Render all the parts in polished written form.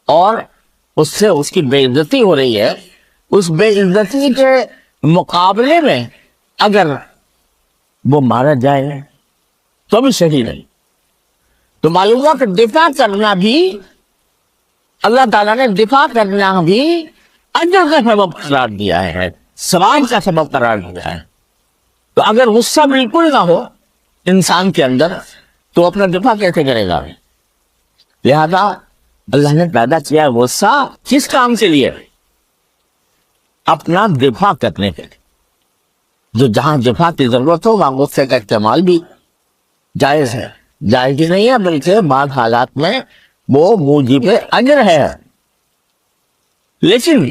اور اس سے اس کی بے عزتی ہو رہی ہے، اس بے عزتی کے مقابلے میں اگر وہ مارا جائے تو بھی صحیح نہیں. تو معلوم ہوا کہ دفاع کرنا بھی، اللہ تعالیٰ نے دفاع کرنا بھی اجر کا سبب قرار دیا ہے، ثواب کا سبب قرار دیا ہے. تو اگر غصہ بالکل نہ ہو انسان کے اندر تو اپنا دفاع کیسے کرے گا؟ لہذا اللہ نے پیدا کیا غصہ کس کام کے لیے؟ اپنا دفاع کرنے کے لیے. جو جہاں دفاع کی ضرورت ہو وہاں غصے کا استعمال بھی جائز ہے، جائز ہی نہیں ہے بلکہ بعض حالات میں وہ موجب اجر ہے. لیکن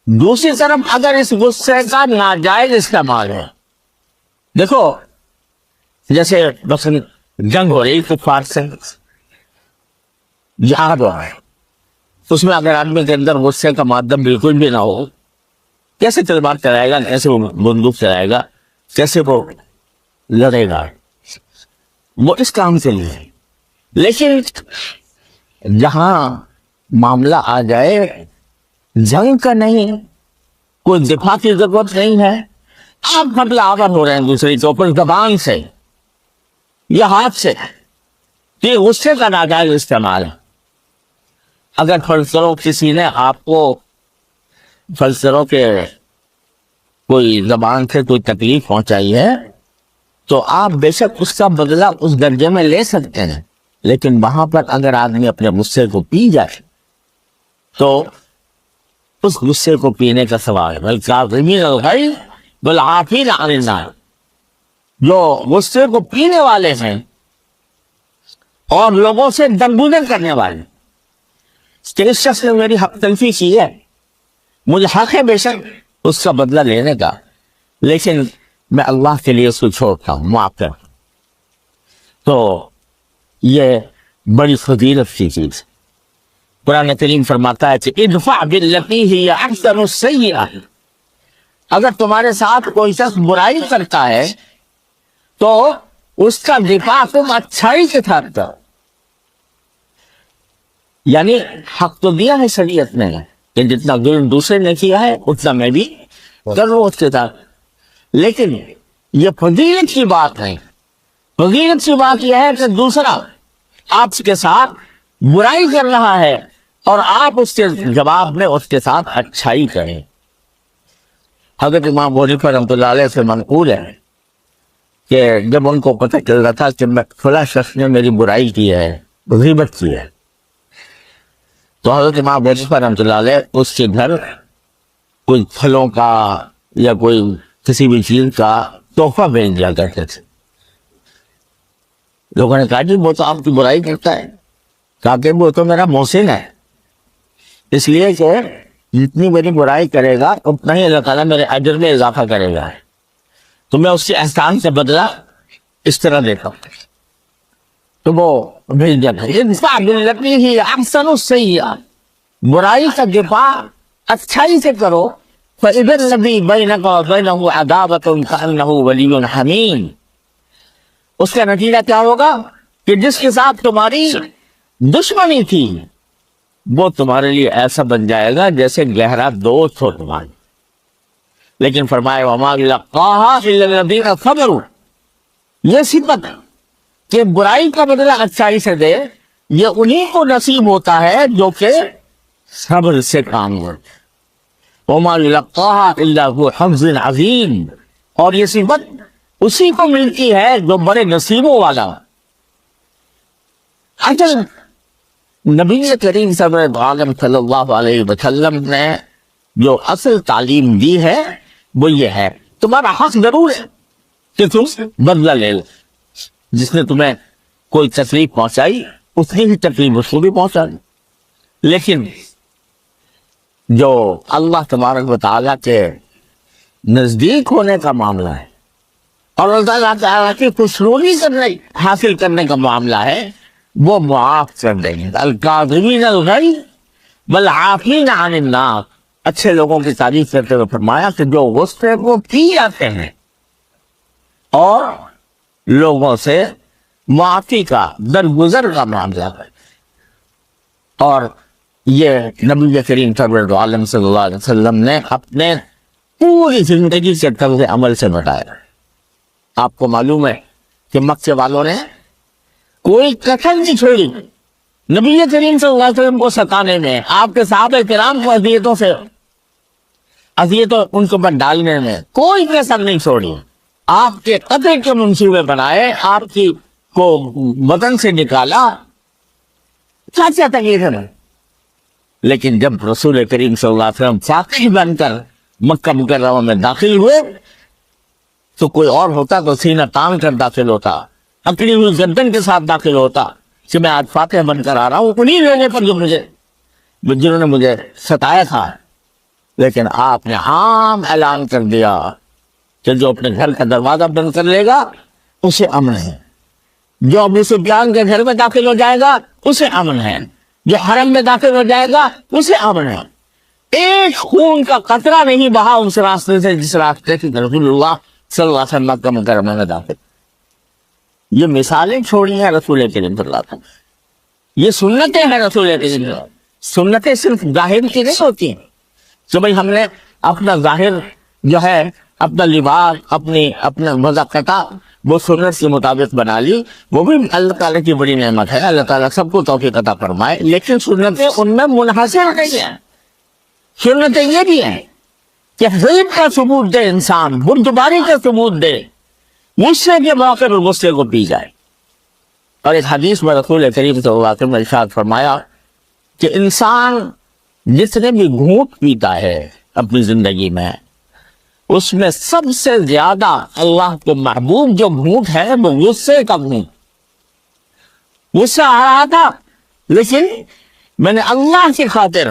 دوسری طرف اگر اس غصے کا ناجائز استعمال ہے، دیکھو جیسے مثلا جنگ ہو رہی کفار سے، جہاد ہو رہا ہے، اس میں اگر آدمی کے اندر غصے کا مادہ بالکل بھی نہ ہو، کیسے تلوار چلائے گا، کیسے وہ بندوق چلائے گا، کیسے وہ لڑے گا؟ وہ اس کام کے لیے. لیکن جہاں معاملہ آ جائے جنگ کا نہیں، کوئی دفاع کی ضرورت نہیں ہے، آپ حملہ آور ہو رہے ہیں دوسری کے اوپر زبان سے یا ہاتھ سے، یہ غصے کا ناجائز استعمال ہے. اگر فرض کرو کسی نے آپ کو فرض کرو کہ کوئی زبان سے کوئی تکلیف پہنچائی ہے تو آپ بے شک اس کا بدلہ اس درجے میں لے سکتے ہیں، لیکن وہاں پر اگر آدمی اپنے غصے کو پی جائے تو اس غصے کو پینے کا سوال ہے. بلکہ والعافین عن الناس، جو غصے کو پینے والے ہیں اور لوگوں سے درگزر کرنے والے. اس شخص نے میری حق تلفی کی ہے، مجھے حق ہے بے شک اس کا بدلہ لینے کا، لیکن میں اللہ کے لیے اس کو چھوڑتا ہوں، معاف کر. تو یہ بڑی فضیلت کی چیز. قرآن کریم فرماتا ہے کہ ادفع باللتی ہی احسن السیئہ، اگر تمہارے ساتھ کوئی شخص برائی کرتا ہے تو اس کا دفاع تم اچھائی کے ساتھ کرو. یعنی حق تو دیا ہے شریعت نے کہ جتنا ظلم دوسرے نے کیا ہے اتنا میں بھی کروں اس کے ساتھ. لیکن یہ فضیلت کی بات ہے، فضیلت کی بات یہ ہے کہ دوسرا آپ کے ساتھ برائی کر رہا ہے اور آپ اس کے جواب میں اس کے ساتھ اچھائی کریں. حضرت امام ابو حنیفہ رحمۃ اللہ علیہ سے منقول ہے کہ جب ان کو پتہ چل رہا تھا کہ فلاں شخص نے میری برائی کی ہے، غیبت کی ہے، تو حضرت امام ابو حنیفہ رحمۃ اللہ علیہ اس کے گھر کوئی پھلوں کا یا کوئی کسی بھی چیز کا تحفہ بھیج دیا کرتے تھے. لوگوں نے کہا جی وہ تو آپ کی برائی کرتا ہے. کہا کہ وہ تو میرا محسن ہے، اس لیے کہ جتنی میری برائی کرے گا اتنا ہی اللہ تعالیٰ میرے اجر میں اضافہ کرے گا، تو میں اس کے احسان سے بدلہ اس طرح دیتا ہوں. تو وہ بھیج دیا تھا ادفع باللتی ہی احسن السیئہ، برائی کا دفاع اچھائی سے کرو. فَإِذَا الَّذِي بَيْنَكَ وَبَيْنَهُ عَدَاوَةٌ كَأَنَّهُ وَلِيٌّ حَمِيمٌ، اس کا نتیجہ کیا ہوگا کہ جس کے ساتھ تمہاری دشمنی تھی وہ تمہارے لیے ایسا بن جائے گا جیسے گہرا دوست ہو تمہارے. لیکن فرمائے وَمَا يُلَقَّاهَا إِلَّا الَّذِينَ صَبَرُوا، یہ صفت کہ برائی کا بدلہ اچھائی سے دے یہ انہی کو نصیب ہوتا ہے جو کہ صبر سے کام کرتے. وَمَا يُلَقَّاهَا إِلَّا ذُو حَظٍّ عَظِيمٍ، اور یہ صفت اسی کو ملتی ہے جو بڑے نصیبوں والا. اچھا نبی کریم صلی اللہ علیہ وسلم نے جو اصل تعلیم دی ہے وہ یہ ہے تمہارا حق ضرور ہے کہ تم بدلہ لے لو. جس نے تمہیں کوئی تکلیف پہنچائی اتنی ہی تکلیف اس کو بھی پہنچا دی. لیکن جو اللہ تبارک و تعالیٰ کے نزدیک ہونے کا معاملہ ہے اور اللہ تعالیٰ کی خوشنودی حاصل کرنے کا معاملہ ہے وہ معاف کر دیں گے. الکاظمین الغیظ والعافین عن الناس، اچھے لوگوں کی تعریف کرتے ہوئے فرمایا کہ جو غصے کو پی جاتے ہیں اور لوگوں سے معافی کا درگزر کا معاملہ ہے. اور یہ نبی کریم سرور عالم صلی اللہ علیہ وسلم نے اپنے پوری زندگی کے طرز عمل سے بتایا. آپ کو معلوم ہے کہ مکے والوں نے کوئی کسر نہیں چھوڑی نبی کریم صلی اللہ علیہ وسلم کو ستانے میں، آپ کے صحابہ کرام کو اذیتوں ان کے اوپر ڈالنے میں کوئی کسر نہیں چھوڑی. آپ کے قتل کے منصوبے بنائے، آپ کی کو وطن سے نکالا، کیا تکلیف ہے. لیکن جب رسول کریم صلی اللہ علیہ وسلم فاتح بن کر مکہ مکرمہ میں داخل ہوئے تو کوئی اور ہوتا تو سینہ تان کر داخل ہوتا، اکڑی ہوئی گردن کے ساتھ داخل ہوتا کہ میں آج فاتح بن کر آ رہا ہوں انہیں لوگوں پر جنہوں نے مجھے ستایا تھا. لیکن آپ نے عام اعلان کر دیا کہ جو اپنے گھر کا دروازہ بند کر لے گا اسے امن ہے، جو ابو سفیان کے گھر میں داخل ہو جائے گا اسے امن ہے، جو حرم میں داخل ہو جائے گا اسے امن ہے. ایک خون کا قطرہ نہیں بہا اس راستے سے جس راستے سے رسول اللہ صلی اللہ علیہ وسلم مکہ مکرمہ میں داخل. یہ مثالیں چھوڑی ہیں رسول کریم صلی اللہ علیہ وسلم. یہ سنتیں ہیں رسول کریم. سنتیں صرف ظاہر کی نہیں ہوتی ہیں تو بھائی ہم نے اپنا ظاہر جو ہے، اپنا لباس، اپنا مذاکرہ وہ سنت کے مطابق بنا لی، وہ بھی اللہ تعالیٰ کی بڑی نعمت ہے. اللہ تعالیٰ سب کو توفیق عطا فرمائے. لیکن سنتیں ان میں منحصر نہیں ہیں. سنتیں یہ بھی ہیں کہ غیب کا ثبوت دے انسان، بردباری کا ثبوت دے، غصے کے موقع پر غصے کو پی جائے. اور ایک حدیث میں رسول کریم صلی اللہ علیہ وسلم نے ارشاد فرمایا کہ انسان جس نے بھی گھونٹ پیتا ہے اپنی زندگی میں، اس میں سب سے زیادہ اللہ کو محبوب جو گھونٹ ہے وہ غصے کا گھونٹ. غصہ آ رہا تھا لیکن میں نے اللہ کی خاطر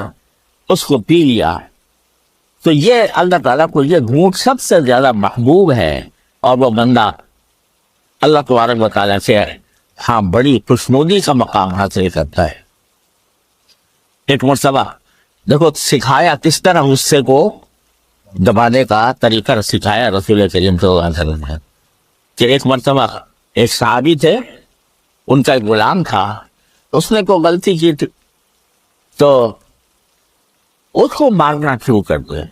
اس کو پی لیا. تو یہ اللہ تعالیٰ کو یہ گھونٹ سب سے زیادہ محبوب ہے اور وہ بندہ اللہ تبارک و تعالیٰ سے بڑی خوشنودی کا مقام حاصل کرتا ہے. ایک مرتبہ دیکھو سکھایا کس طرح غصے کو دبانے کا طریقہ سکھایا رسول کریم صلی اللہ علیہ وسلم نے. کہ ایک مرتبہ ایک صحابی تھے، ان کا ایک غلام تھا، اس نے کوئی غلطی کی تھی تو اس کو مارنا شروع کر دیا.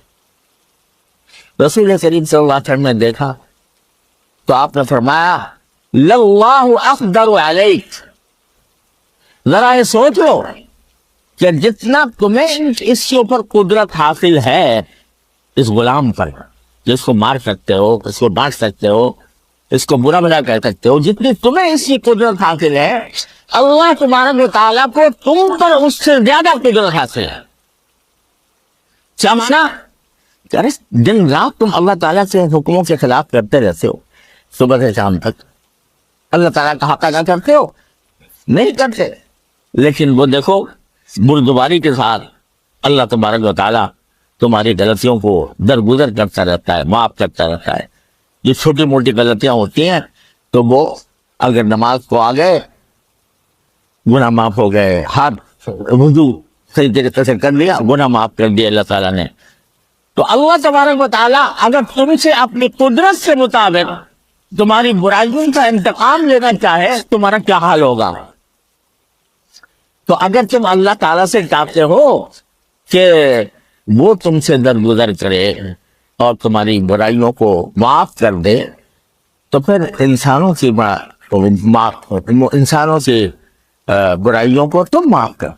رسول کریم صلی اللہ علیہ وسلم نے دیکھا تو آپ نے فرمایا لَاللَّهُ أَقْدَرُ عَلَيْكَ، ذرا یہ سوچ لو کہ جتنا تمہیں اس کے اوپر قدرت حاصل ہے اس غلام پر، جس کو مار سکتے ہو، اس کو ڈانٹ سکتے ہو، اس کو برا بھلا کہہ سکتے ہو، جتنی تمہیں اس کی قدرت حاصل ہے اللہ تبارک و تعالیٰ کو تم پر اس سے زیادہ قدرت حاصل ہے. کیا مانا؟ دن رات تم اللہ تعالیٰ سے حکموں کے خلاف کرتے رہتے ہو، صبح سے شام تک اللہ تعالیٰ کا حق ادا کرتے ہو؟ نہیں کرتے. لیکن وہ دیکھو بردباری کے ساتھ اللہ تبارک و تعالیٰ تمہاری غلطیوں کو درگزر کرتا رہتا ہے، معاف کرتا رہتا ہے. یہ چھوٹی موٹی غلطیاں ہوتی ہیں تو وہ اگر نماز کو آ گئے گناہ معاف ہو گئے، ہاتھ وضو صحیح طریقے سے کر لیا، گناہ معاف کر دیا اللہ تعالیٰ نے. تو اللہ تبارک و تعالیٰ اگر تم سے اپنی قدرت سے مطابق تمہاری برائیوں کا انتقام لینا چاہے تمہارا کیا حال ہوگا. تو اگر تم اللہ تعالیٰ سے چاہتے ہو کہ وہ تم سے درگزر کرے اور تمہاری برائیوں کو معاف کر دے تو پھر انسانوں کی برائیوں کو تم معاف کر.